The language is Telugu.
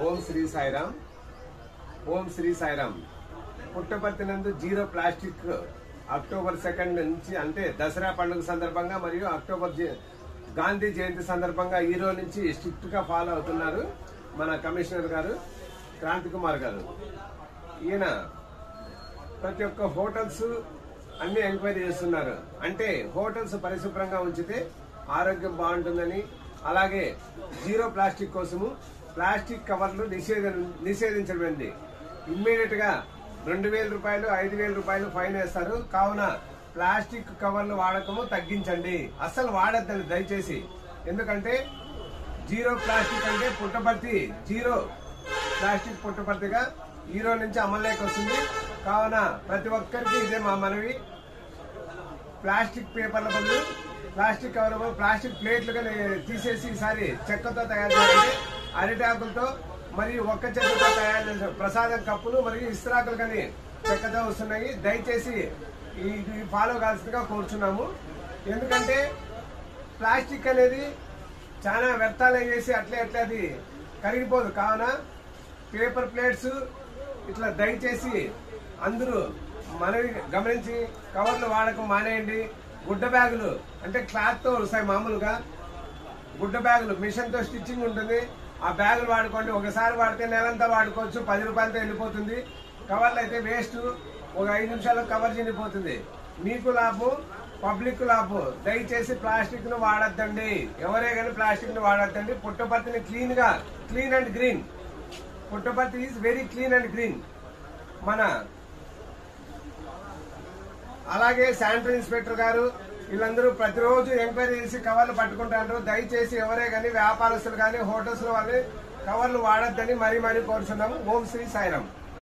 ఓం శ్రీ సాయిరామ్. ఓం శ్రీ సాయిరామ్. పుట్టపర్తి నందు జీరో ప్లాస్టిక్ అక్టోబర్ 2 నుంచి అంటే దసరా పండుగ సందర్భంగా మరియు అక్టోబర్ గాంధీ జయంతి సందర్భంగా ఈ రోజు నుంచి స్ట్రిక్ట్ గా ఫాలో అవుతున్నారు మన కమిషనర్ గారు క్రాంతి కుమార్ గారు. ఈయన ప్రతి ఒక్క హోటల్స్ అన్ని ఎంక్వైరీ చేస్తున్నారు. అంటే హోటల్స్ పరిశుభ్రంగా ఉంచితే ఆరోగ్యం బాగుంటుందని, అలాగే జీరో ప్లాస్టిక్ కోసము ప్లాస్టిక్ కవర్లు నిషేధించబడింది. ఇమ్మీడియట్ గా 2000 రూపాయలు 5000 రూపాయలు ఫైన్ వేస్తారు. కావున ప్లాస్టిక్ కవర్లు వాడకము తగ్గించండి, అస్సలు వాడద్దండి దయచేసి. ఎందుకంటే జీరో ప్లాస్టిక్ అంటే పుట్టపర్తి జీరో ప్లాస్టిక్ పుట్టపర్తిగా ఈ రోజు నుంచి అమల్లోకి వస్తుంది. కావున ప్రతి ఒక్కరికి ఇదే మా మనవి. ప్లాస్టిక్ పేపర్ల బదులు ప్లాస్టిక్ కవర్, ప్లాస్టిక్ ప్లేట్లు కానీ తీసేసి ఈసారి చెక్కతో తయారు చేయాలి. అరిటాకులతో మరియు ఒక్క చెక్కతో తయారు చేసిన ప్రసాదం కప్పులు మరియు ఇస్త్రాకులు కానీ చెక్కతో వస్తున్నాయి. దయచేసి ఇది ఫాలో కావాల్సిందిగా కోరుచున్నాము. ఎందుకంటే ప్లాస్టిక్ అనేది చాలా వ్యర్థాలు చేసి అట్లే అది కరిగిపోదు. కావున పేపర్ ప్లేట్స్ ఇట్లా దయచేసి అందరూ మనవి గమనించి కవర్లు వాడకం మానేయండి. గుడ్డ బ్యాగులు అంటే క్లాత్ తో వస్తాయి, మామూలుగా గుడ్డ బ్యాగులు మిషన్ తో స్టిచ్చింగ్ ఉంటుంది. ఆ బ్యాగులు వాడుకోండి. ఒకసారి వాడితే నెలంతా వాడుకోవచ్చు, 10 రూపాయలతో వెళ్ళిపోతుంది. కవర్లు అయితే వేస్ట్, ఒక 5 నిమిషాల్లో కవర్ చినిపోతుంది. మీకు లాభం, పబ్లిక్ లాభం. దయచేసి ప్లాస్టిక్ ను వాడద్దండి. ఎవరే కానీ ప్లాస్టిక్ ను వాడద్దండి. పుట్టపర్తిని clean and green. Puttaparthi is very clean and green. మన అలాగే శానిటరీ ఇన్స్పెక్టర్ గారు వీళ్ళందరూ ప్రతిరోజు ఎంక్వైరీ చేసి కవర్లు పట్టుకుంటారు. దయచేసి ఎవరే కానీ వ్యాపారస్తులు కానీ హోటల్స్ లో వాళ్ళు కవర్లు వాడద్దని మరీ కోరుతున్నాము. ఓం శ్రీ సాయిరామ్.